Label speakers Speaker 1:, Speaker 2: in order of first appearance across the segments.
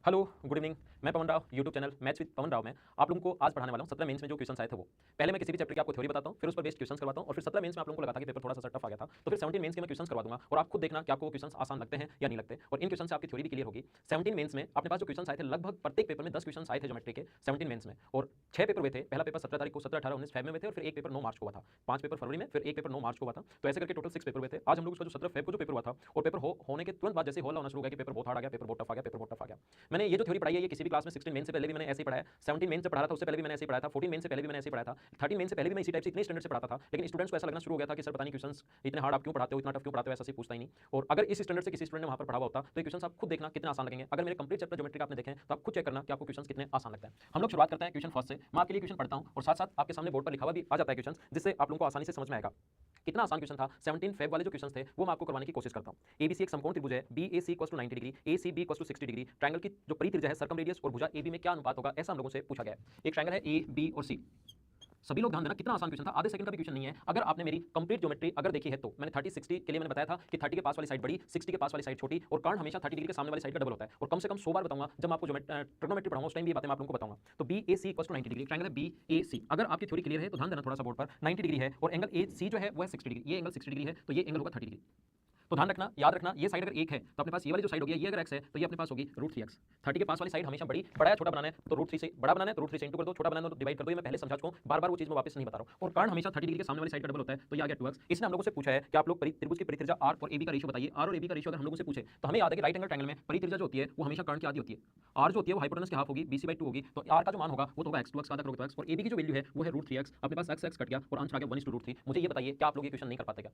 Speaker 1: Hello, good evening. मैं Pawan Rao, YouTube channel maths with Pawan Rao में आप लोगों को आज पढ़ाने वाला हूँ 17 मेंस में जो क्वेश्चन आए थे वो। पहले मैं किसी भी चैप्टर की आपको थ्योरी बताता हूँ, फिर उस पर बेस्ड क्वेश्चंस करवाता हूँ और फिर 17 मेंस में आप लोगों को लगा था कि पेपर थोड़ा सा टफ आ गया था, तो फिर 17 मेंस के मैं क्वेश्चंस करवा दूंगा और आप खुद देखना कि आपको क्वेश्चंस आसान लगते हैं या नहीं लगते और इन क्वेश्चन से आपकी थ्योरी भी क्लियर होगी। 17 मेंस में अपने पास जो क्वेश्चन आए थे लगभग प्रत्येक पेपर में 10 क्वेश्चन आए थे ज्योमेट्री के 17 मेंस में और 6 पेपर हुए थे। पहला पेपर 17 तारीख को 17, 18, 19 फेब में हुए थे और फिर एक पेपर 9 मार्च को हुआ था। 5 पेपर फरवरी में, फिर एक पेपर 9 मार्च को हुआ था। तो ऐसे करके टोटल 6 पेपर हुए थे। आज हम लोग उसका जो 17 फेब को जो पेपर हुआ था और पेपर होने के तुरंत बाद जैसे हॉल होना शुरू हो गया कि पेपर बहुत हार्ड आ गया, पेपर बहुत टफ आ गया, पेपर बहुत टफ आ गया। मैंने ये जो थ्योरी पढ़ाई है ये किसी भी क्लास में 16 मेन से पहले भी मैंने ऐसे ही पढ़ाया है, 17 मेन से पढ़ा था, उससे पहले भी मैंने ऐसे ही पढ़ाया था, 14 मेन से पहले भी मैंने ऐसे ही पढ़ाया था, 13 मेन से पहले भी मैं इसी टाइप से इतने स्टैंडर्ड से पढ़ाता था। लेकिन स्टूडेंट्स को ऐसा लगना शुरू हो गया था कि सर पता नहीं क्वेश्चंस इतने हार्ड आप क्यों पढ़ाते हो, इतना टफ क्यों पढ़ाते हो, ऐसा से पूछता ही नहीं। और अगर इस स्टैंडर्ड से किसी स्टूडेंट ने वहां पर पढ़ा हुआ होता तो ये क्वेश्चंस आप खुद देखना कितने आसान लगेंगे। अगर मेरे कंप्लीट चैप्टर ज्योमेट्री का आपने देखे तो आप खुद चेक करना कि आपको क्वेश्चंस कितने आसान लगते हैं। हम लोग शुरुआत करते हैं क्वेश्चन फर्स्ट से। मैं आपके लिए क्वेश्चन पढ़ता हूं और साथ साथ आपके सामने बोर्ड पर लिखा हुआ भी आ जाता है क्वेश्चन, जिससे आप लोगों को आसानी से समझ में आएगा। कितना आसान क्वेश्चन था 17 फेब वाले जो क्वेश्चन थे वो मैं आपको करवाने की कोशिश करता हूं। एबीसी एक समकोण त्रिभुज है, BAC equals to 90 degree, ACB equals to 60 degree. Triangle की जो परित्रिज्या है सर्कम रेडियस और भुजा एबी में क्या अनुपात होगा, ऐसा हम लोगों से पूछा गया है। एक ट्रायंगल है ए, बी और सी। सभी लोग ध्यान देना कितना आसान क्वेश्चन था, आधे सेकंड का भी क्वेश्चन नहीं है। अगर आपने मेरी कंप्लीट ज्योमेट्री अगर देखी है तो मैंने 30 60 के लिए मैंने बताया था कि 30 के पास वाली साइड बड़ी, 60 के पास वाली साइड छोटी और कर्ण हमेशा 30 डिग्री के सामने वाली साइड का डबल होता है। और कम से कम 100 बार बताऊंगा जब मैं आपको ट्रिग्नोमेट्री पढ़ाऊंगा उस टाइम भी ये बातें मैं आप लोगों को बताऊंगा। तो B A C equals to 90 degree, triangle है बी ए सी। अगर आपकी थ्योरी क्लियर है तो ध्यान देना थोड़ा सा बोर्ड पर 90 डिग्री है और एंगल ए सी जो है वो है 60 डिग्री। ये एंगल 60 डिग्री है तो ये एंगल होगा 30 डिग्री। तो ध्यान रखना, याद रखना, ये साइड अगर एक है तो अपने पास ये वाली जो साइड होगी, ये अगर x है तो ये अपने पास होगी √3x। 30 के पास वाली साइड हमेशा बड़ी, बड़ा या छोटा बनाना है तो √3 से बड़ा बनाना है तो √3 से इंटू कर दो, छोटा बनाना है तो डिवाइड कर दो। ये मैं पहले समझा चुका हूं, बार-बार वो चीज मैं वापस नहीं बता रहा हूं। और कर्ण हमेशा 30 डिग्री के सामने वाली साइड का डबल होता है तो ये आ गया 2x। इसने हम लोगों से पूछा है कि आप लोग त्रिभुज की परित्रिज्या r और ab का रेशियो बताइए। r और ab का रेशियो अगर हम लोगों से पूछे तो हमें याद है कि राइट एंगल ट्रायंगल में परित्रिज्या जो होती है वो हमेशा कर्ण की आधी होती है। r जो होती है वो हाइपोटेनस की हाफ होगी, bc/2 होगी, तो r का जो मान होगा वो तो होगा x, 2x का आधा करोगे तो x, और ab की जो वैल्यू है वो है √3x। अपने पास x कट गया और आंसर आ गया 1:√3। मुझे ये बताइए क्या आप लोग ये क्वेश्चन नहीं कर पाते क्या?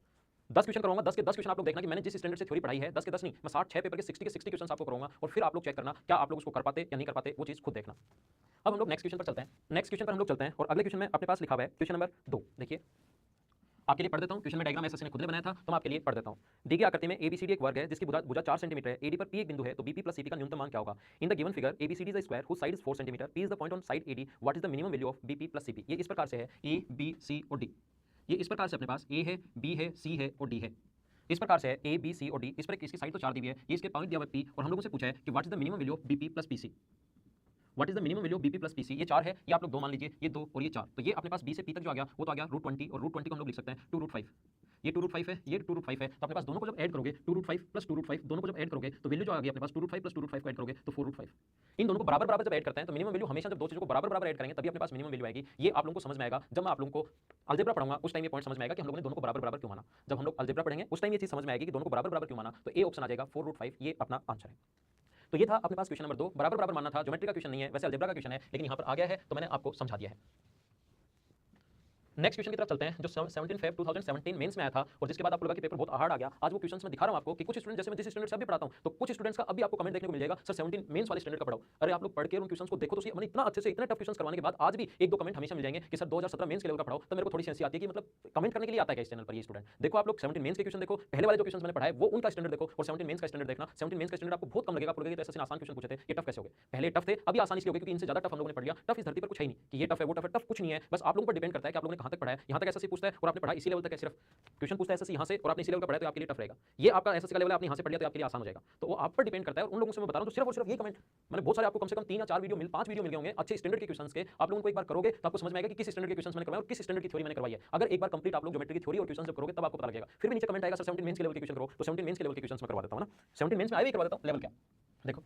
Speaker 1: 10 क्वेश्चन कराऊंगा, 10 के 10 क्वेश्चन आप लोग देखना कि मैंने जिस स्टैंडर्ड से थ्योरी पढ़ाई है 10 के 10 नहीं, मैं 6 पेपर के 60 क्वेश्चन आपको कराऊंगा और फिर आप लोग चेक करना क्या आप लोग उसको कर पाते या नहीं कर पाते, वो चीज खुद देखना। अब हम लोग नेक्स्ट क्वेश्चन पर चलते हैं। नेक्स्ट क्वेश्चन पर हम लोग चलते हैं और अगले क्वेश्चन में अपने पास लिखा हुआ है क्वेश्चन नंबर 2। देखिए आपके लिए पढ़ देता हूं, क्वेश्चन में डायग्राम ऐसा खुद ने बनाया था तो मैं आपके लिए पढ़ देता हूं। दी गई आकृति में एबीसीडी एक वर्ग है जिसकी भुजा 4 सेंटीमीटर है, एडी पर पी एक बिंदु है तो बीपी प्लस सीपी का न्यूनतम मान क्या होगा? In the given figure ABCD is a square whose side is 4 centimetre, P is the point on side AD, what is the minimum value of BP plus CP. ये इस प्रकार से है ए बी सी और D. ये इस प्रकार से अपने पास ए है, बी है, सी है और डी है। इस प्रकार से है ए बी सी और डी। इस पर इसकी साइड तो 4 दी हुई है, ये इसके पॉइंट दिया हुआ है पी और हम लोगों से पूछा है कि what is the minimum value of BP plus PC. What is the minimum value of BP plus PC. ये 4 है, ये आप लोग 2 मान लीजिए, ये 2 और ये 4, तो ये अपने पास बी से पी तक जो आ गया वो तो आ गया √20 और √20 को हम लोग लिख सकते हैं 2√5। ये 2√5 है, ये 2√5 है, तो अपने पास दोनों को जब ऐड करोगे 2√5 प्लस 2√5 दोनों को जब ऐड करोगे तो वैल्यू जो आ गई अपने पास 2√5 प्लस 2√5 को ऐड करोगे तो 4√5। इन दोनों को बराबर बराबर जब ऐड करते हैं तो मिनिमम वैल्यू हमेशा जब दो चीजों को बराबर बराबर ऐड करेंगे तभी अपने पास मिनिमम वैल्यू आएगी। ये आप लोगों को समझ में आएगा जब मैं आप लोगों को अलजेब्रा पढ़ाऊंगा उस टाइम ये पॉइंट समझ में आएगा कि हम लोगों ने दोनों को बराबर बराबर क्यों माना। जब हम लोग अलजेब्रा पढ़ेंगे उस टाइम ये चीज समझ में आएगी कि दोनों को बराबर बराबर क्यों माना, तो ए ऑप्शन आ जाएगा 4√5, ये अपना आंसर है। तो ये था अपने पास क्वेश्चन नंबर 2, बराबर बराबर मानना था, ज्योमेट्री का क्वेश्चन नहीं है, वैसे अलजेब्रा का क्वेश्चन है लेकिन यहां पर आ गया है तो मैंने आपको समझा दिया है। नेक्स्ट क्वेश्चन की तरफ चलते हैं जो 17 फेब 2017 मेंस में आया था और जिसके बाद आपको लगा कि पेपर बहुत हार्ड आ गया। आज वो क्वेश्चंस मैं दिखा रहा हूं आपको कि कुछ स्टूडेंट जैसे मैं जिस स्टूडेंट से अभी पढ़ाता हूं तो कुछ स्टूडेंट्स का अभी आपको कमेंट देखने को मिल जाएगा सर 17 मेंस वाले स्टैंडर्ड का पढ़ाओ। अरे आप लोग पढ़ के उन क्वेश्चंस को देखो तो सही, मैंने इतना अच्छे से इतने टफ क्वेश्चंस करवाने के बाद आज भी एक दो कमेंट हमेशा मिल जाएंगे कि सर 2017 मेंस के लेवल का पढ़ाओ। तो मेरे को थोड़ी सी हंसी आती है कि मतलब कमेंट करने के लिए आता है क्या इस चैनल पर ये स्टूडेंट। देखो आप लोग 17 मेंस के क्वेश्चन देखो, पहले वाले जो क्वेश्चंस मैंने पढ़ाए वो उनका स्टैंडर्ड देखो और 17 मेंस का स्टैंडर्ड देखना। 17 मेंस का स्टैंडर्ड आपको बहुत कम लगेगा, आपको लगेगा तो ऐसे आसान क्वेश्चन पूछे थे, ये टफ कैसे हो गए? पहले टफ थे अभी आसान इसलिए हो गए क्योंकि इनसे ज्यादा टफ हम लोगों ने पढ़ लिया। टफ इस धरती पर कुछ है नहीं कि ये टफ है वो टफ है, टफ कुछ नहीं है, बस आप लोगों पर डिपेंड करता है कि आप लोगों ने कहां तक पढ़ा है। यहां तक ऐसा पूछता है और आपने पढ़ा इसी लेवल तक है, सिर्फ क्वेश्चन पूछता है ऐसे यहां से और आपने इसी लेवल का पढ़ा तो आपके लिए टफ रहेगा। ये आपका ऐसा का लेवल आपने यहां से पढ़ लिया तो आपके लिए आसान हो जाएगा। तो वो आप पर डिपेंड करता है और उन लोगों से मैं बता रहा हूं तो सिर्फ और सिर्फ ये कमेंट मैंने बहुत सारे आपको कम से कम 3 या 4 वीडियो 5 वीडियो मिल गए होंगे अच्छे स्टैंडर्ड के क्वेश्चंस के। आप लोगों को एक बार करोगे तो आपको समझ में आएगा कि किस स्टैंडर्ड के क्वेश्चंस मैंने करवाए और किस स्टैंडर्ड की थ्योरी मैंने करवाई है। अगर एक बार कंप्लीट आप लोग ज्योमेट्री की थ्योरी और क्वेश्चंस जब करोगे तब आपको पता लगेगा। फिर भी नीचे कमेंट आएगा सर 17 मेंस के लेवल के क्वेश्चन करो, तो 17 मेंस के लेवल के क्वेश्चंस मैं करवा देता हूं ना। 17 मेंस में आए भी करवा देता हूं, लेवल क्या देखो।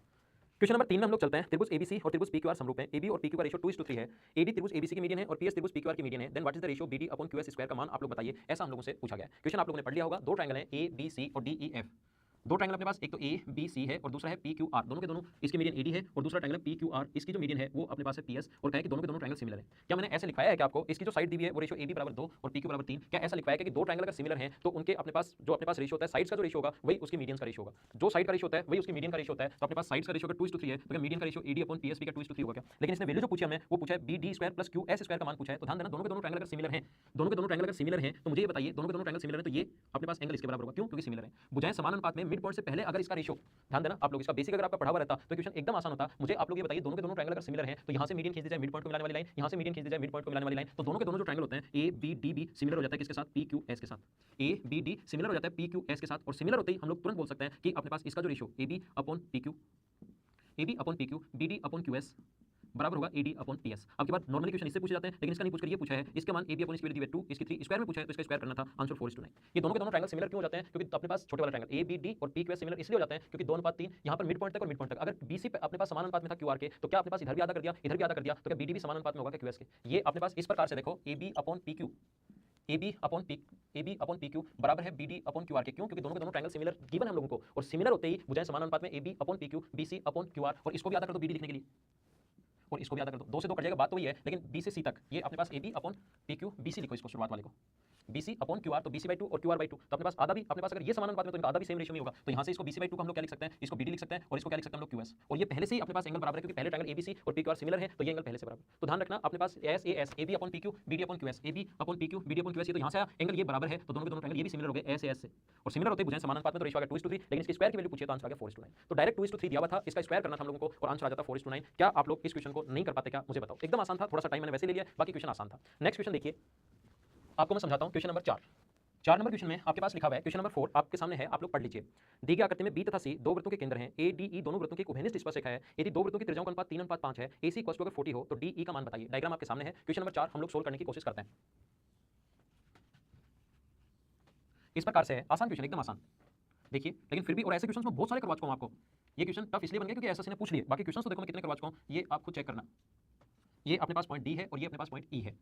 Speaker 1: क्वेश्चन नंबर 3 में हम लोग चलते हैं। त्रिभुज एबीसी और त्रिभुज पीक्यूआर समरूप है, एबी और पीक्यू का रेशियो 2:3 है। एडी त्रिभुज एबीसी की मीडियन है और पीएस त्रिभुज पीक्यूआर की मीडियन है। Then what is the ratio BD upon QS square का मान आप लोग बताइए, ऐसा हम लोगों से पूछा गया है। क्वेश्चन आप लोगों ने पढ़ लिया होगा, दो ट्रायंगल है ए बी सी और डी ई एफ। दो ट्रायंगल अपने पास, एक तो ए बी सी है और दूसरा है पी क्यू आर, दोनों के दोनों इसकी मीडियन एडी है और दूसरा ट्रायंगल पी क्यू आर, इसकी जो मीडियन है वो अपने पास है पीएस और कहे कि दोनों के दोनों ट्रायंगल सिमिलर है। क्या मैंने ऐसे लिखवाया है कि आपको इसकी जो साइड दी हुई है वो रेशियो ए बी बराबर 2 और पी क्यू बराबर 3, क्या ऐसा लिखवाया है कि दो ट्रायंगल अगर सिमिलर हैं तो उनके अपने पास जो अपने पास रेशियो होता है साइड्स का जो रेशियो होगा वही उसकी मीडियन का रेशियो होगा, जो साइड का रेशियो होता है वही उसकी मीडियन का रेशियो होता है। तो अपने पास साइड्स का रेशियो अगर 2:3 है तो क्या मीडियन का रेशियो एडी अपॉन पीएस भी का 2:3 होगा क्या? लेकिन इसने वैल्यू जो पूछी हमने वो पूछा है B D square plus Q S square का मान पूछा है। तो ध्यान देना दोनों के दोनों ट्रायंगल अगर सिमिलर हैं, दोनों के दोनों ट्रायंगल अगर सिमिलर हैं तो मुझे ये बताइए दोनों के दोनों ट्रायंगल सिमिलर है तो ये अपने पास एंगल इसके बराबर होगा, क्यों? क्योंकि सिमिलर है। भुजाएं समान अनुपात में मिड पॉइंट से पहले अगर इसका रेशियो, ध्यान देना आप लोग, इसका बेसिक अगर आपका पढ़ा हुआ रहता तो क्वेश्चन एकदम आसान होता। मुझे आप लोग ये बताइए दोनों के दोनों ट्रायंगल अगर सिमिलर हैं तो यहां से मीडियन खींच दी जाए मिड पॉइंट को मिलाने वाली लाइन, यहां से मीडियन खींच दी जाए मिड पॉइंट को मिलाने वाली लाइन, तो दोनों के दोनों जो ट्रायंगल होते हैं A B D B similar हो जाता है किसके साथ? पी क्यू एस के साथ। ए बी डी सिमिलर हो जाता है पी क्यू एस के साथ और सिमिलर होते ही हम लोग तुरंत बोल सकते हैं कि अपने पास इसका जो ratio A B upon P Q, A B upon P Q B D upon Q S बराबर होगा A D upon T S. आपके पास नॉर्मली क्वेश्चन इससे पूछे जाते हैं, लेकिन इसका नहीं पूछ कर ये पूछा है, इसका मान A B upon square divide 2 इसकी 3 स्क्वायर में पूछा है, तो इसका स्क्वायर करना था, आंसर 4:9। ये दोनों के दोनों ट्रायंगल सिमिलर क्यों हो जाते हैं? क्योंकि अपने पास छोटे वाला ट्रायंगल ए बी डी और पी क्यू एस सिमिलर इसलिए हो जाते हैं क्योंकि 2:3 यहाँ पर मिड पॉइंट तक और मिड पॉइंट तक। अगर बीसी पे अपने पास समान अनुपात में था क्यू आर के, तो क्या अपने पास इधर भी आधा कर दिया, इधर भी आधा कर दिया, तो क्या बीडी भी समान अनुपात में होगा क्यू एस के? ये अपने पास इस प्रकार से देखो, A B upon P Q A B upon P Q बराबर है B D upon Q R के। क्यों? क्योंकि दोनों के दोनों ट्रायंगल सिमिलर गिवन है हम लोगों को, और सिमिलर होते ही बुझाएं समान अनुपात में A B upon P Q B C upon Q R, और इसको भी आधा कर दो बी डी लिखने के लिए, और इसको भी आधा कर दो, 2 से 2 कट जाएगा, बात तो वही है, लेकिन बी से सी तक ये अपने पास A B upon P Q B C लिखो, इसको शुरुआत वाले को B C upon Q R, तो बी सी बाई 2 और क्यू आर बाई 2, तो अपने पास आधा भी अपने पास अगर ये समान अनुपात में तो इनका आधा भी सेम रेशियो में होगा, तो यहाँ से इसको बी सी बाई 2 को हम लोग क्या लिख सकते हैं, इसको बी डी लिख सकते हैं, और इसको क्या लिख सकते हैं हम लोग क्यू एस, और ये पहले से ही अपने पास एंगल बराबर है क्योंकि पहले ट्रायंगल एबीसी और पी क्यू आर सिमिलर है, तो ये एंगल पहले से बराबर। तो ध्यान रखना अपने पास S A B upon P Q B D upon Q S A B upon P Q B D upon Q S, ये तो यहाँ से आया एंगल ये बराबर है, तो दोनों के दोनों ट्रायंगल ये भी सिमिलर हो गए एस से, और सिमिलर होते बुझाएं समान अनुपात में, तो रेशियो आ गया 2:3, लेकिन इसकी स्क्वायर की वैल्यू पूछिए तो आंसर आ गया 4:9। तो डायरेक्ट 2:3 दिया हुआ था, इसका स्क्वायर करना था हम लोगों को और आंसर आ जाता 4:9। क्या आप लोग इस क्वेश्चन को नहीं कर पाते क्या? मुझे बताओ। एकदम आसान था, थोड़ा सा टाइम मैंने वैसे ले लिया, बाकी क्वेश्चन आसान था। नेक्स्ट क्वेश्चन देखिए, आपको मैं समझाता हूं। क्वेश्चन नंबर 4 नंबर क्वेश्चन में आपके पास लिखा हुआ है, क्वेश्चन नंबर 4 आपके सामने है, आप लोग पढ़ लीजिए। दी गई आकृति में बी तथा सी दो वृत्तों के केंद्र हैं, ए डी ई दोनों वृत्तों की उभयनिष्ठ स्पर्शरेखा है। यदि दो वृत्तों की त्रिज्याओं का अनुपात 3:5 है, AC = अगर 40 हो तो DE का मान बताइए। डायग्राम आपके सामने है। क्वेश्चन नंबर 4 हम लोग सोल्व करने की कोशिश करते हैं। इस प्रकार से है, आसान क्वेश्चन, एकदम आसान। देखिए, लेकिन फिर भी, और ऐसे क्वेश्चन में बहुत सारे करवा चुका हूं आपको। ये क्वेश्चन टफ इसलिए बन गया क्योंकि एसएससी ने पूछ लिए, बाकी क्वेश्चन तो देखो मैं कितने करवा चुका हूं, ये आप खुद चेक करना। ये अपने पास पॉइंट डी है और ये अपने पास पॉइंट ई है।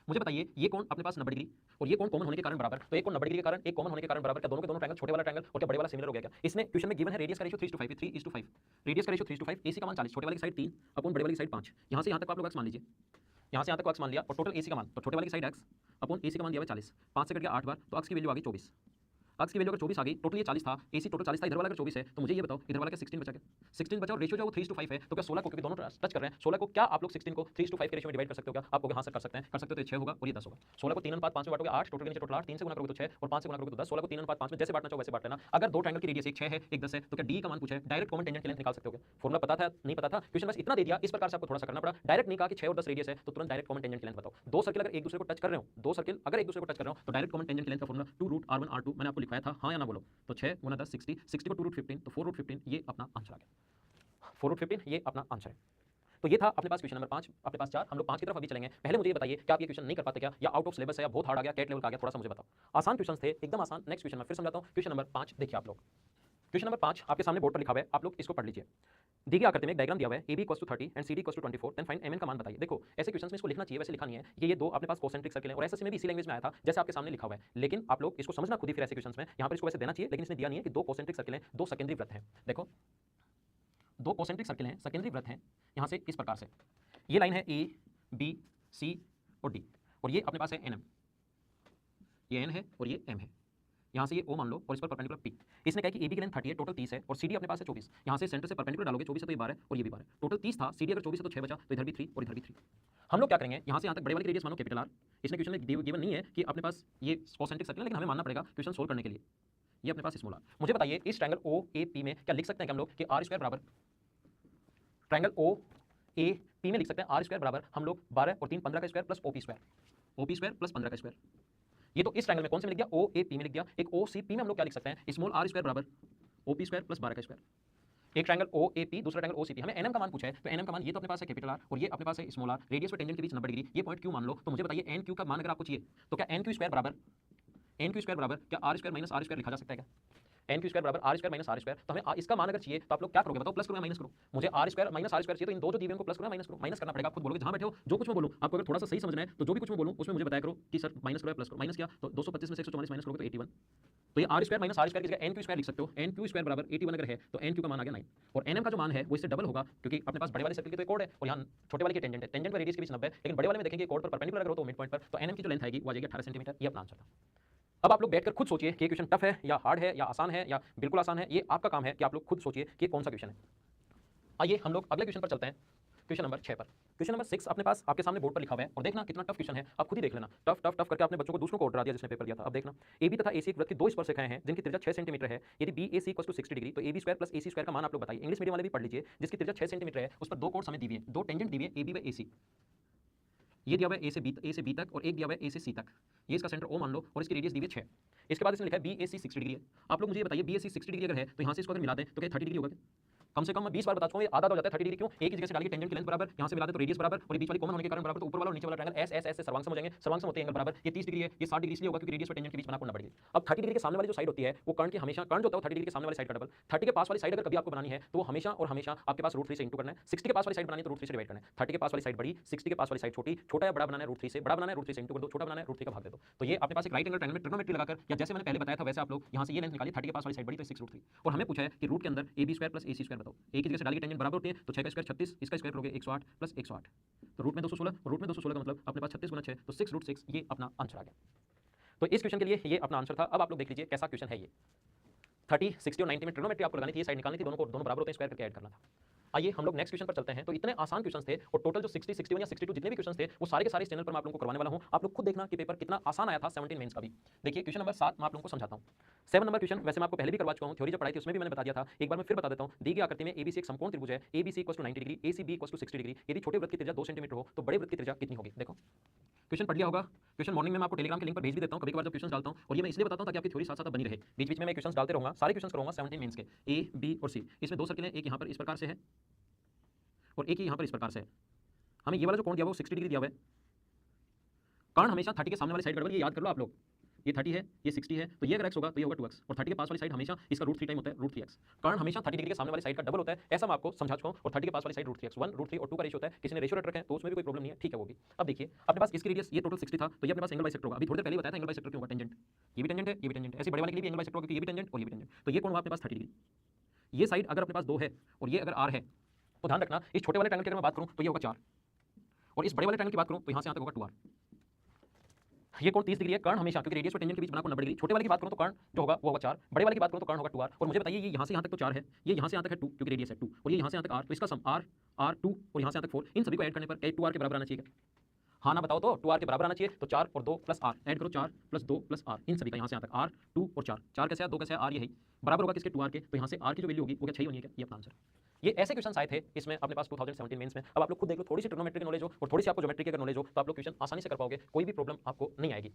Speaker 1: मुझे बताइए, ये कोण अपने पास 90 डिग्री और ये कोण कॉमन होने के कारण बराबर, तो एक कोण 90 डिग्री के कारण एक कॉमन होने के कारण बराबर, क्या दोनों के दोनों ट्रायंगल छोटे वाला ट्रायंगल और क्या बड़े वाला सिमिलर हो गया क्या? इसमें क्वेश्चन में गिवन है रेडियस का रेशियो 3:5 3:5, रेडियस का रेशियो 3:5, AC का मान 40, छोटे वाले की साइड 3 अपॉन बड़े वाले की साइड 5। यहां से यहां तक आप लोग x मान लीजिए, यहां से यहां तक x मान लिया, और टोटल AC का मान, तो छोटे वाले की साइड x अपॉन AC का मान दिया हुआ 40, 5 से कट गया 8 बार, तो x की वैल्यू आ गई 24। x की वैल्यू अगर 24 आ गई, टोटल ये 40 था, AC टोटल 40 था, इधर वाला अगर 24 है, तो मुझे ये बताओ इधर वाला का 16 बचा, क्या 16 बचा, और रेशियो जो है वो 3:5 है, तो क्या 16 को, क्योंकि दोनों टच कर रहे हैं, 16 को क्या आप लोग 16 को 3:5 के रेशियो में डिवाइड कर सकते हो क्या? आप हाँ सर कर सकते हैं, कर सकते हो, तो ये 6 होगा और ये 10 होगा। 16 को 3:5 में बांटोगे 8, टोटल के नीचे टोटल 8, 3 से गुणा करोगे तो 6 और 5 से गुणा करोगे तो 10, 16 को 3:5 में जैसे बांटना चाहो वैसे बांट लेना। अगर दो ट्रायंगल की रेडियस एक 6 है एक 10 है, तो क्या डी का मान पूछा है, डायरेक्ट कॉमन टेंजेंट की लेंथ निकाल सकते हो क्या? फॉर्मूला पता था नहीं पता था, क्वेश्चन बस इतना दे दिया, इस प्रकार से आपको थोड़ा सा करना पड़ा। डायरेक्ट नहीं कहा कि 6 और 10 रेडियस है तो तुरंत डायरेक्ट कॉमन टेंजेंट की लेंथ बताओ। दो सर्किल अगर एक दूसरे को टच कर रहे हो, दो सर्किल अगर एक दूसरे को टच कर रहे हो, तो डायरेक्ट कॉमन टेंजेंट की लेंथ का फॉर्मूला 2√r1r2 मैंने आपको लिखवाया था, हाँ या ना बोलो। तो 6 गुना 10 60, 60 को 2√15, तो 4√15, ये अपना आंसर आ गया। 4√15 ये अपना आंसर है। तो ये था अपने पास क्वेश्चन नंबर 5, अपने पास 4, हम लोग 5 की तरफ अभी चलेंगे। पहले मुझे ये बताइए कि आप ये क्वेश्चन नहीं कर पाते क्या, या आउट ऑफ सिलेबस है, या बहुत हार्ड आ गया, कैट लेवल का आ गया, थोड़ा सा मुझे बताओ। आसान क्वेश्चन थे, एकदम आसान। नेक्स्ट क्वेश्चन मैं फिर समझाता हूं। क्वेश्चन नंबर 5 देखिए आप लोग। क्वेश्चन नंबर 5 आपके सामने बोर्ड पर लिखा हुआ है, आप लोग इसको पढ़ लीजिए। दी गई आकृति में एक डायग्राम दिया हुआ है, AB = 30 and CD = 24, then find MN का मान बताइए। देखो, ऐसे क्वेश्चंस में इसको लिखना चाहिए, वैसे लिखा नहीं है। ये दो अपने पास कॉन्सेंट्रिक सर्किल है, और एसएससी में भी इसी लैंग्वेज में आया था जैसे आपके सामने लिखा हुआ है, लेकिन आप लोग इसको समझना खुद ही। फिर ऐसे क्वेश्चंस में यहां पर इसको वैसे देना चाहिए, लेकिन इसने दिया नहीं है कि दो कॉन्सेंट्रिक सर्किल हैं, दो सेकेंडरी वृत्त हैं। देखो, दो कॉन्सेंट्रिक सर्किल हैं, सेकेंडरी वृत्त हैं, यहां से इस प्रकार से ये लाइन है A B C और D, और ये अपने पास है NM, ये N है और ये M है। यहाँ से ये O मान लो और इस पर परपेंडिकुलर P। इसने कहा कि AB की लेंथ 30 है, टोटल 30 है, और CD अपने पास है 24। यहाँ से सेंटर से परपेंडिकुलर डालोगे, 24 है तो ये 12 और ये भी 12, टोटल 30 था। CD अगर 24 है तो 6 बचा, तो इधर भी 3 और इधर भी 3। हम लोग क्या करेंगे, यहाँ से यहाँ तक बड़े वाले की रेडियस मानो कैपिटल R। इसने क्वेश्चन में गिवन नहीं है कि अपने पास ये कॉन्सेंट्रिक सर्किल है, लेकिन हमें मानना पड़ेगा क्वेश्चन सोल्व करने के लिए। ये अपने पास स्मॉल r। मुझे बताइए, इस ट्रायंगल OAP में क्या लिख सकते हैं कि हम लोग कि r² बराबर, ट्रायंगल OAP में लिख सकते हैं r² बराबर हम लोग 12 और 3 15 का स्क्वायर प्लस OP² प्लस 15 का स्क्वायर। ये तो इस ट्रायंगल में कौन से में लिख दिया, OAP में लिख दिया। एक OCP में हम लोग क्या लिख सकते हैं, स्मॉल r² बराबर OP² प्लस 12 का स्क्वायर। एक ट्रायंगल OAP, दूसरा ट्रायंगल OCP। हमें NM का मान पूछा है, तो NM का मान ये तो अपने पास है कैपिटल R और ये अपने पास है स्मॉल r। रेडियस और टेंजेंट के बीच 90 डिग्री, ये पॉइंट Q मान लो। तो मुझे बताइए NQ का मान अगर आपको चाहिए तो क्या NQ² बराबर क्या r² माइनस r² लिखा जा सकता है क्या? NQ² बराबर r² माइनस r²। तो हमें इसका मान अगर चाहिए तो आप लोग क्या करोगे बताओ, प्लस करो या माइनस करो? मुझे r² माइनस r² चाहिए, तो इन दो जो दिए को प्लस करो या माइनस करो? माइनस करना पड़ेगा। आप खुद बोलोगे, जहां बैठे हो जो कुछ मैं बोलूं आपको अगर थोड़ा सा सही समझना है तो जो भी कुछ मैं बोलूं उसमें मुझे बताया करो कि सर माइनस करो या प्लस करो। माइनस किया तो 225 में से 144 माइनस करोगे तो 81। तो ये r² माइनस r² की जगह NQ² लिख सकते हो। NQ² बराबर 81 अगर है तो NQ का मान आ गया 9, और NM का जो मान है वो इससे डबल होगा, क्योंकि अपने पास बड़े वाले सर्किल की तो एक कोड है और यहाँ छोटे वाले की टेंजेंट है। टेंजेंट का रेडियस के बीच 90 है, लेकिन बड़े वाले में देखेंगे कोड पर परपेंडिकुलर अगर हो तो मिड पॉइंट पर, तो NM की जो लेंथ आएगी वो आ जाएगी 18 सेंटीमीटर। ये अपना आंसर था। अब आप लोग बैठकर खुद सोचिए कि क्वेश्चन टफ है या हार्ड है या आसान है या बिल्कुल आसान है। ये आपका काम है कि आप लोग खुद सोचिए कि कौन सा क्वेश्चन है। आइए हम लोग अगले क्वेश्चन पर चलते हैं, क्वेश्चन नंबर 6 पर। क्वेश्चन नंबर 6 अपने पास आपके सामने बोर्ड पर लिखा हुआ है, और देखना कितना टफ क्वेश्चन है, आप खुद ही देख लेना। टफ टफ टफ करके आपने बच्चों को दूसरों को ऑर्डर दिया जिसने पेपर दिया था। अब देखना, AB तथा AC एक वृत्त की दो स्पर्शरेखाएं हैं जिनकी त्रिज्या 6 सेंटीमीटर है। यदि BAC = 60 डिग्री, तो AB² प्लस AC² का मान आप लोग बताइए। इंग्लिश मीडियम वाले भी पढ़ लीजिए। जिसकी त्रिज्या 6 सेंटीमीटर है उस पर दो कोण हमें दिए, दो टेंजेंट दिए AB व AC। ये दिया हुआ है A से B तक और एक दिया हुआ है A से C तक। ये इसका सेंटर O मान लो और इसकी रेडियस दी हुई है 6। इसके बाद इसने लिखा है BAC 60 डिग्री है। आप लोग मुझे ये बताइए, BAC 60 डिग्री अगर है तो यहाँ से इसको अगर मिला दें तो क्या 30 डिग्री होगा क्या? कम से कम मैं 20 बार बता चुका हूं, ये आधा हो जाता है 30 डिग्री। क्यों? एक ही जगह से डालिए, टेंजेंट की लेंथ बराबर, यहां से मिला दे तो रेडियस बराबर, और ये बीच वाली कॉमन होने के कारण बराबर, तो ऊपर वाला और नीचे वाला ट्रायंगल एस एस एस से सर्वांगसम हो जाएंगे, सर्वांगसम होते हैं एंगल बराबर। ये 30 डिग्री है, ये 60 डिग्री इसलिए होगा क्योंकि रेडियस और टेंजेंट के बीच बना कोण 90 डिग्री। अब 30 डिग्री के सामने वाली जो साइड होती है वो कर्ण की हमेशा, कर्ण जो होता है 30 डिग्री के सामने वाली साइड का डबल। 30 के पास वाली साइड अगर कभी आपको बनानी है तो वो हमेशा और हमेशा आपके पास √3 से इंटू करना है। 60 के पास वाली साइड बनानी है तो √3 से डिवाइड करना है। 30 के पास वाली साइड बड़ी, 60 के पास वाली साइड छोटी, छोटा या बड़ा बनाना है √3 से, बड़ा बनाना है √3 से इंटू कर दो, छोटा बनाना है √3 का भाग दे दो। तो ये अपने पास एक राइट एंगल ट्रायंगल में ट्रिग्नोमेट्री लगाकर, या जैसे मैंने पहले बताया था वैसे आप लोग यहां से ये लेंथ निकालिए। 30 के पास वाली साइड बड़ी तो 6 √3, और हमें पूछा है कि रूट के अंदर ab² + ac² बताओ। एक ही जगह से डालिए, टेंजेंट बराबर होती है तो 6 का स्क्वायर 36, इसका स्क्वायर करोगे 108 + 108, तो रूट में 216, रूट में 216 का मतलब अपने पास 36 × 6 तो 6 √6, ये अपना आंसर आ गया। तो इस क्वेश्चन के लिए ये अपना आंसर था। अब आप लोग देख लीजिए कैसा क्वेश्चन है ये। 30, 60 और 90 में ट्रिग्नोमेट्री आपको लगानी थी, ये साइड निकालनी थी, दोनों को दोनों बराबर होते हैं, स्क्वायर करके ऐड करना था। आइए हम लोग नेक्स्ट क्वेश्चन पर चलते हैं। तो इतने आसान क्वेश्चंस थे, और टोटल जो 60, 61 या 62 जितने भी क्वेश्चंस थे वो सारे के सारे इस चैनल पर मैं आप लोगों को करवाने वाला हूं। आप लोग खुद देखना कि पेपर कितना आसान आया था 17 मेंस का भी। देखिए क्वेश्चन नंबर 7 मैं आप लोगों को समझाता हूं। 7 नंबर क्वेश्चन वैसे मैं आपको पहले भी करवा चुका हूं, थ्योरी जब पढ़ाई थी उसमें भी मैंने बता दिया था, एक बार मैं फिर बता देता हूं। दी गई आकृति में ABC एक समकोण त्रिभुज है, ABC = 90 डिग्री, ACB = 60 डिग्री। यदि छोटे वृत्त की त्रिज्या 2 सेंटीमीटर हो तो बड़े वृत्त की त्रिज्या कितनी होगी? देखो क्वेश्चन पढ़ लिया होगा। क्वेश्चन मॉर्निंग में मैं आपको टेलीग्राम के लिंक पर भेज भी देता हूं, कभी कभार जब क्वेश्चन डालता हूं, और ये मैं इसलिए बताता हूं ताकि आपकी थ्योरी साथ साथ बनी रहे। बीच बीच में मैं क्वेश्चन डालते रहूंगा, सारे क्वेश्चन करूंगा 17 मेंस के, A, B और C। इसमें 2 सर्किल हैं, एक यहां पर इस प्रकार से है और एक ही यहां पर इस प्रकार से है। हमें ये वाला जो कोण दिया हुआ 60 डिग्री दिया हुआ है। कर्ण हमेशा 30 के सामने वाली साइड का डबल, ये याद कर लो आप लोग। ये 30 है, ये 60 है, तो ये अगर x होगा तो ये होगा 2x, और 30 के पास वाली साइड हमेशा इसका √3 टाइम होता है, √3x। कर्ण हमेशा 30 डिग्री के सामने वाली साइड का डबल होता है, ऐसा मैं आपको समझा चुका हूं। और 30 के पास वाली साइड √3x, 1 √3 और 2 का रेशियो होता है। किसी ने रेशियो रख रखे हैं तो उसमें भी कोई प्रॉब्लम नहीं है, ठीक है वो भी। अब देखिए अपने पास इसकी रेडियस ये टोटल 60 था, तो ये अपने पास एंगल बाइसेक्टर होगा। अभी थोड़ी देर पहले ही बताया था एंगल बाइसेक्टर क्यों होगा, टेंजेंट। ये भी टेंजेंट है, ये भी टेंजेंट है, ऐसे बड़े वाले के लिए भी एंगल बाइसेक्टर होगा क्योंकि ये भी टेंजेंट और ये भी टेंजेंट। तो ये कोण हुआ अपने पास 30 डिग्री। ये साइड अगर अपने पास 2 है और ये अगर r है, तो ध्यान रखना इस छोटे वाले ट्रायंगल की अगर मैं बात करूं तो ये होगा 4, और इस बड़े वाले ट्रायंगल की बात करूं तो यहां से यहां तक होगा 2r। ये कोण 30 डिग्री है। कर्ण हमेशा, क्योंकि रेडियस और टेंजेंट के बीच बना कोण 90 डिग्री। छोटे वाले की बात करूं तो कर्ण जो होगा वो होगा 4, बड़े वाले की बात करूं तो कर्ण होगा 2r। और मुझे बताइए ये यहां से यहां तक तो 4 है, ये यहां से यहां तक है 2 क्योंकि रेडियस है 2, और ये यहां से यहां तक r, तो इसका सम r, r2 और यहां से यहां तक 4, इन सभी को ऐड करने पर 2r के बराबर आना चाहिए। हाँ ना बताओ तो 2r के बराबर आना चाहिए। तो 4 और 2 + r ऐड करो, 4 + 2 + r, इन सभी का यहां से यहां तक r, 2 और 4, 4 कैसे है, 2 कैसे है, r यही बराबर होगा किसके, 2r के। तो यहां से r की जो वैल्यू होगी वो क्या 6 होनी है क्या? ये अपना आंसर। ये ऐसे क्वेश्चन आए थे इसमें अपने पास 2017 मेंस में। अब आप लोग खुद देख लो, थोड़ी सी ट्रिग्नोमेट्री की नॉलेज हो और थोड़ी सी आपको ज्योमेट्री की अगर नॉलेज हो तो आप लोग क्वेश्चन आसानी से कर पाओगे, कोई भी प्रॉब्लम आपको नहीं आएगी।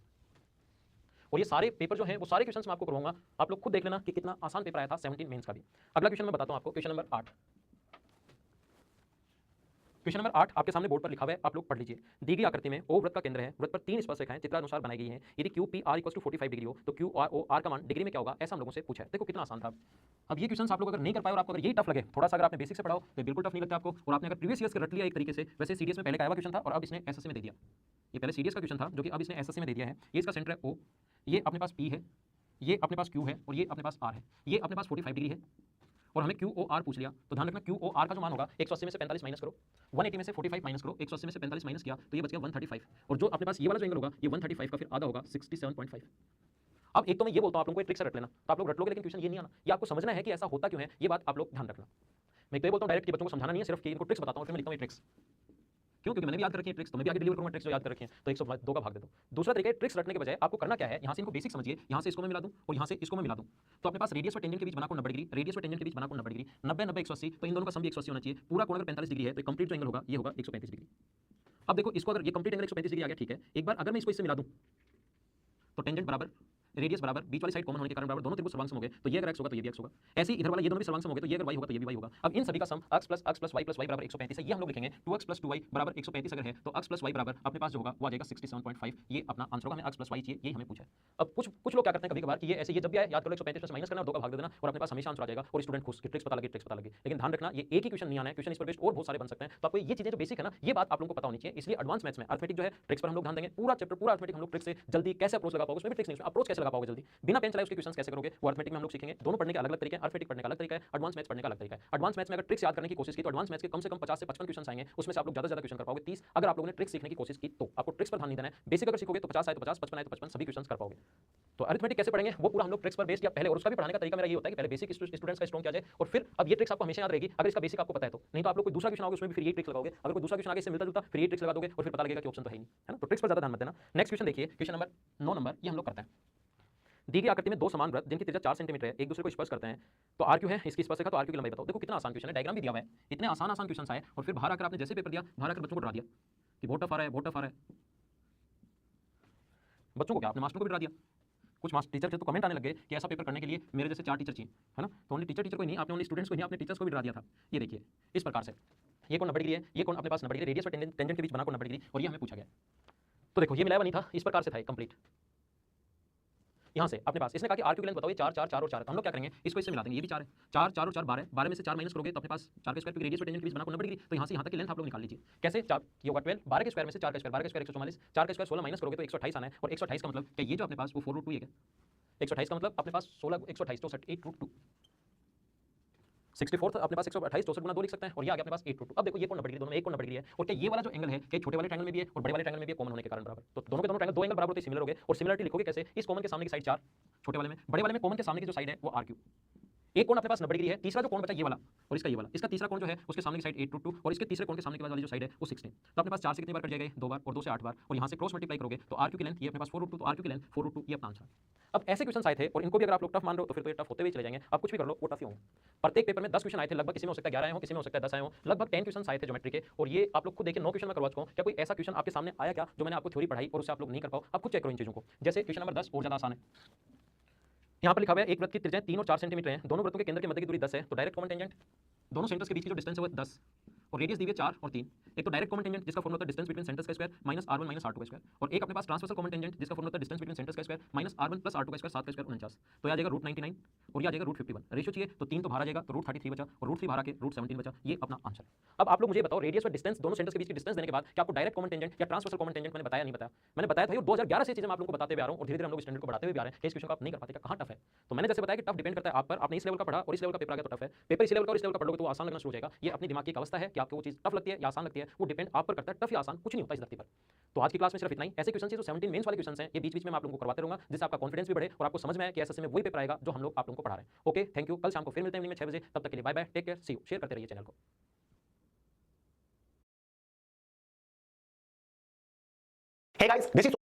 Speaker 1: और ये सारे पेपर जो हैं वो सारे क्वेश्चंस मैं आपको करवाऊंगा, आप लोग खुद देख लेना कि कितना आसान पेपर आया था 17 मेंस का भी। अगला क्वेश्चन मैं बताता हूं आपको, क्वेश्चन नंबर 8। क्वेश्चन नंबर 8 आपके सामने बोर्ड पर लिखा हुआ है, आप लोग पढ़ लीजिए। दी गई आकृति में O वृत्त का केंद्र है, वृत्त पर 3 स्पर्शरेखाएं चित्रानुसार बनाई गई हैं। यदि QPR = 45 डिग्री हो तो QROR का मान डिग्री में क्या होगा, ऐसा हम लोगों से पूछा है। देखो कितना आसान था। अब ये क्वेश्चन आप लोग अगर नहीं कर पाए और आपको अगर यही टफ लगे, थोड़ा सा अगर आपने बेसिक से पढ़ाओ तो बिल्कुल टफ नहीं लगता आपको, और आपने अगर प्रीवियस ईयर्स के रट लिया एक तरीके से, वैसे सीडीएस में पहले का आया हुआ क्वेश्चन था और अब इसने एसएससी में दे दिया। ये पहले सीडीएस का क्वेश्चन था जो कि अब इसने एसएससी में दे दिया है। ये इसका सेंटर है O, ये अपने पास P है, ये अपने पास Q है और ये अपने पास R है। ये अपने पास 45 डिग्री है और हमें QOR पूछ लिया, तो ध्यान रखना QOR का जो मान होगा 180 में से 45 माइनस करो, 180 में से 45 माइनस करो, 180 में से 45 माइनस किया तो ये बच गया 135, और जो अपने पास ये वाला जो एंगल होगा ये 135 का फिर आधा होगा 67.5। अब एक तो मैं ये बोलता हूं आप लोगों को एक ट्रिक से रट लेना, तो आप लोग रट लोगे, लेकिन क्वेश्चन ये नहीं आना, ये आपको समझना है कि ऐसा होता क्यों है, ये बात आप लोग ध्यान रखना। मैं तो ये बोलता हूं डायरेक्ट कि बच्चों को समझाना नहीं है, सिर्फ कि इनको ट्रिक्स बताता हूं, फिर मैं लिखता हूं ये ट्रिक्स। क्यों? क्योंकि मैंने भी याद कर रखी है ट्रिक्स, तो मैं भी आगे डिलीवर करूंगा ट्रिक्स जो याद कर रखी है। तो 102 का भाग दे दो। दूसरा तरीका है ट्रिक्स रटने के बजाय आपको करना क्या है, यहां से इनको बेसिक समझिए, यहां से इसको मैं मिला दूं और यहां से इसको मैं मिला दूं, तो अपने पास रेडियस और टेंजेंट के बीच बना कोण 90 डिग्री, रेडियस और टेंजेंट के बीच बना कोण 90 डिग्री, 90 90 180, तो इन दोनों का सम भी 180 होना चाहिए। पूरा कोण अगर 45 डिग्री है तो कंप्लीट जो एंगल होगा ये होगा 135 डिग्री। अब देखो इसको, अगर ये कंप्लीट एंगल 135 डिग्री आ गया, ठीक है, एक बार अगर मैं इसको इससे मिला दूं तो टेंजेंट बराबर, रेडियस बराबर, बीच वाली साइड कॉमन होने के कारण बराबर, दोनों त्रिभुज सर्वांगसम हो गए, तो ये अगर x होगा तो ये भी x होगा। ऐसे ही इधर वाला ये दोनों भी सर्वांगसम हो गए, तो ये अगर y होगा तो ये भी y होगा। अब इन सभी का सम x + x + y + y बराबर 135 है, ये हम लोग लिखेंगे 2x + 2y बराबर 135 अगर है तो x + y बराबर अपने पास जो होगा वो आ जाएगा 67.5। ये अपना आंसर होगा, हमें x + y चाहिए, यही हमें पूछा है। अब कुछ लोग क्या करते हैं कभी कभार कि ये ऐसे, ये जब भी आए याद करो 135 में से माइनस करना और 2 का भाग दे देना और अपने पास हमेशा आंसर आ जाएगा, और स्टूडेंट खुश कि ट्रिक्स पता लगी, ट्रिक्स पता लगी। लेकिन ध्यान रखना ये एक ही क्वेश्चन नहीं आना है, क्वेश्चन इस पर बेस्ड और बहुत सारे बन सकते हैं। तो आपको ये चीजें जो बेसिक है ना, ये बात आप लोगों को पता होनी चाहिए। इसलिए एडवांस मैथ्स में अर्थमेटिक जो है ट्रिक्स पर हम लोग ध्यान देंगे, पूरा चैप्टर पूरा अर्थमेटिक हम लोग ट्रिक्स से जल्दी कैसे अप्रोच लगा पाओगे, उसमें भी ट्रिक्स नहीं, अप्रोच कैसे लगा पाओगे जल्दी बिना पेन चलाए उसके क्वेश्चंस कैसे करोगे, वो अर्थमेटिक में हम लोग सीखेंगे। दोनों पढ़ने के अलग अलग तरीके हैं, अर्थमेटिक पढ़ने का अलग तरीका है, एडवांस मैथ्स पढ़ने का अलग तरीका है। एडवांस मैथ्स में अगर ट्रिक्स याद करने की कोशिश की तो एडवांस मैथ्स के कम से कम 50 से 55 क्वेश्चन आएंगे, उसमें से आप लोग ज्यादा क्वेश्चन कर पाओगे 30। अगर आप लोगों ने ट्रिक्स सीखने की कोशिश की तो आपको ट्रिक्स पर ध्यान नहीं देना है, बेसिक अगर सीखोगे तो 50 आए तो 50, 55 आए तो 55, सभी क्वेश्चन कर पाओगे। तो अर्थमेटिक कैसे पढ़ेंगे वो पूरा हम लोग ट्रिक्स पर बेस्ड या पहले, और उसका भी पढ़ाने का तरीका मेरा ये होता है कि पहले बेसिक स्टूडेंट्स का स्ट्रॉन्ग किया जाए और फिर अब ये ट्रिक्स आपको हमेशा याद रहेगी अगर इसका बेसिक आपको पता है तो, नहीं तो आप लोग कोई दूसरा क्वेश्चन आओगे उसमें भी फिर ये ट्रिक्स लगाओगे, अगर कोई दूसरा क्वेश्चन आगे इससे मिलता जुलता फिर ये ट्रिक्स लगा दोगे और फिर पता लगेगा कि ऑप्शन तो है ही नहीं, है ना। तो ट्रिक्स पर ज्यादा ध्यान मत देना। नेक्स्ट क्वेश्चन देखिए, क्वेश्चन नंबर 9 नंबर, ये हम लोग करते हैं। दी गई आकृति में दो समान वृत्त जिनकी त्रिज्या 4 सेंटीमीटर है एक दूसरे को स्पर्श करते हैं, तो r क्यों है इसकी स्पर्शरेखा, तो r की लंबाई बताओ। देखो कितना आसान क्वेश्चन है, डायग्राम भी दिया हुआ है, इतने आसान क्वेश्चन आए और फिर बाहर आकर आपने जैसे पेपर दिया बाहर आकर बच्चों को डरा दिया कि बहुत टफ आ रहा है, बहुत टफ आ रहा है। बच्चों को क्या, आपने मास्टर को भी डरा दिया। कुछ मास्टर टीचर के तो कमेंट आने लगे कि ऐसा पेपर करने के लिए मेरे जैसे 4 टीचर चाहिए, है ना। तो ओनली टीचर को ही नहीं, आपने ओनली स्टूडेंट्स को नहीं, आपने टीचर्स को भी डरा दिया था। ये देखिए इस प्रकार से, ये कौन 90 डिग्री है, ये कौन अपने पास 90 डिग्री रेडियस और टेंजेंट के बीच बना कौन 90 डिग्री, और ये हमें पूछा गया। तो देखो ये मिलाया हुआ नहीं था, इस प्रकार से था कंप्लीट। यहाँ से अपने पास इसने कहा कि आर की लेंथ बताओ, ये 4 4 4 और 4 है। तो हम लोग क्या करेंगे, इसको इससे मिला देंगे, ये भी 4 है, 4 4 और 4 12, 12 में से 4 माइनस करोगे तो अपने पास 4 का स्क्वायर, क्योंकि रेडियस और टेंजेंट के बीच बना 90 डिग्री। तो यहाँ से यहाँ तक की लेंथ आप लोग निकाल लीजिए। कैसे, 4 ये होगा 12, 12 के स्क्वायर में से 4 का स्क्वायर, 12 का स्क्वायर 144, 4 का स्क्वायर 16 माइनस करोगे तो 128 आना है। और 128 का मतलब क्या, ये जो अपने पास वो 4√2 है क्या, 128 का मतलब अपने पास 16 128 तो 8√2, 64 अपने पास 128 64 गुना 2 लिख सकते हैं, और ये आ गया अपने पास 8√2। अब देखो ये कौन 90 डिग्री, दोनों में एक कौन 90 डिग्री है, और क्या ये वाला जो एंगल है क्या छोटे वाले ट्रायंगल में भी है और बड़े वाले ट्रायंगल में भी है, कॉमन होने के कारण बराबर। तो दोनों के दोनों ट्रायंगल, दो एंगल बराबर होते हैं, सिमिलर हो गए। और सिमिलरिटी लिखोगे कैसे, इस कॉमन के सामने की साइड 4 छोटे वाले में, बड़े वाले में कॉमन के सामने की जो साइड है वो r3। एक कोण अपने पास 90 डिग्री है, तीसरा जो कोण बचा ये वाला और इसका ये वाला, इसका तीसरा कोण जो है उसके सामने की साइड 8√2 और इसके तीसरे कोण के सामने की वाली जो साइड है वो 16। तो अपने पास 4 से कितनी बार कट जाएगा, 2 बार, और 2 से 8 बार, और यहाँ से क्रॉस मल्टीप्लाई करोगे तो r की लेंथ ये अपने पास 4√2, तो r की लेंथ 4√2, ये अपना आंसर। अब ऐसे क्वेश्चन आए थे और इनको भी अगर आप लोग टफ मान रहे हो तो फिर तो ये टफ होते हुए चले जाएंगे। आप कुछ भी कर लो वो टफ ही होंगे। प्रत्येक पेपर में 10 क्वेश्चन आए थे लगभग, किसी में हो सकता है 11 आए हो, किसी में हो सकता है 10 आए हो, लगभग 10 क्वेश्चन आए थे ज्योमेट्री के। और ये आप लोग खुद देखिए 9 क्वेश्चन में करवा चुका हूं। क्या कोई ऐसा क्वेश्चन आपके सामने आया क्या जो मैंने आपको थ्योरी पढ़ाई और उससे आप लोग नहीं कर पाओ? आप खुद चेक करो इन चीजों को। जैसे क्वेश्चन नंबर 10 और ज्यादा आसान है। यहाँ पर लिखा हुआ है एक वृत्त की त्रिज्या 3 और 4 सेंटीमीटर है, दोनों वृत्तों के केंद्र के मध्य की दूरी 10 है, तो डायरेक्ट कॉमन टेंजेंट दोनों सेंटर्स के बीच की जो डिस्टेंस है वो 10 और रेडियस दी है 4 और 3। एक तो डायरेक्ट कॉमन टेंजेंट जिसका फॉर्मूला होता है डिस्टेंस बिटवीन सेंटर्स का square minus r1 minus r2 का स्क्वायर, और एक अपने पास ट्रांसवर्सल कॉमन टेंजेंट जिसका फॉर्मूला होता है डिस्टेंस बिटवीन सेंटर्स का square minus r1 plus r2 का स्क्वायर 7 का स्क्वायर 49। तो ये आ जाएगा √99 और ये आ जाएगा √51। रेशियो चाहिए तो 3 तो बाहर आ जाएगा तो √33 बचा और √3 बाहर आके √17 बचा। ये अपना आंसर। अब आप लोग मुझे बताओ रेडियस और डिस्टेंस दोनों सेंटर्स के बीच की डिस्टेंस देने के बाद क्या आपको डायरेक्ट कॉमन टेंजेंट या ट्रांसवर्सल कॉमन टेंजेंट मैंने बताया नहीं बताया? मैंने बताया था। 2011 से चीजें मैं आप लोगों को बताते हुए आ रहा हूं और धीरे-धीरे हम लोग स्टैंडर्ड को बढ़ाते हुए भी आ रहे हैं। इस क्वेश्चन को आप नहीं कर पाते, कहां टफ है? तो मैंने जैसे बताया कि टफ डिपेंड करता है आप पर, आपने इस लेवल का पढ़ा और इस लेवल का पेपर आ गया तो टफ है। पेपर इस लेवल का और इस लेवल का पढ़ोगे तो आसान लगना शुरू हो जाएगा। ये अपनी दिमाग की एक अवस्था है कि आपको वो चीज टफ लगती है या आसान लगती है, वो डिपेंड आप पर करता है। टफ या आसान कुछ नहीं होता इस धरती पर। तो आज की क्लास में सिर्फ इतना ही। ऐसे क्वेश्चन जो 17 मेंस वाले क्वेश्चन हैं ये बीच-बीच में मैं आप लोगों को करवाते रहूंगा, जिससे आपका कॉन्फिडेंस भी बढ़े और आपको समझ में आए कि एसएससी में वही पेपर आएगा जो हम लोग आप लोगों को पढ़ा रहे हैं। Okay, thank you. कल शाम को फिर मिलते हैं इवनिंग में 6 बजे। तब तक के लिए bye bye, take care, see you. Share करते रहिए चैनल को।
Speaker 2: Hey guys, this is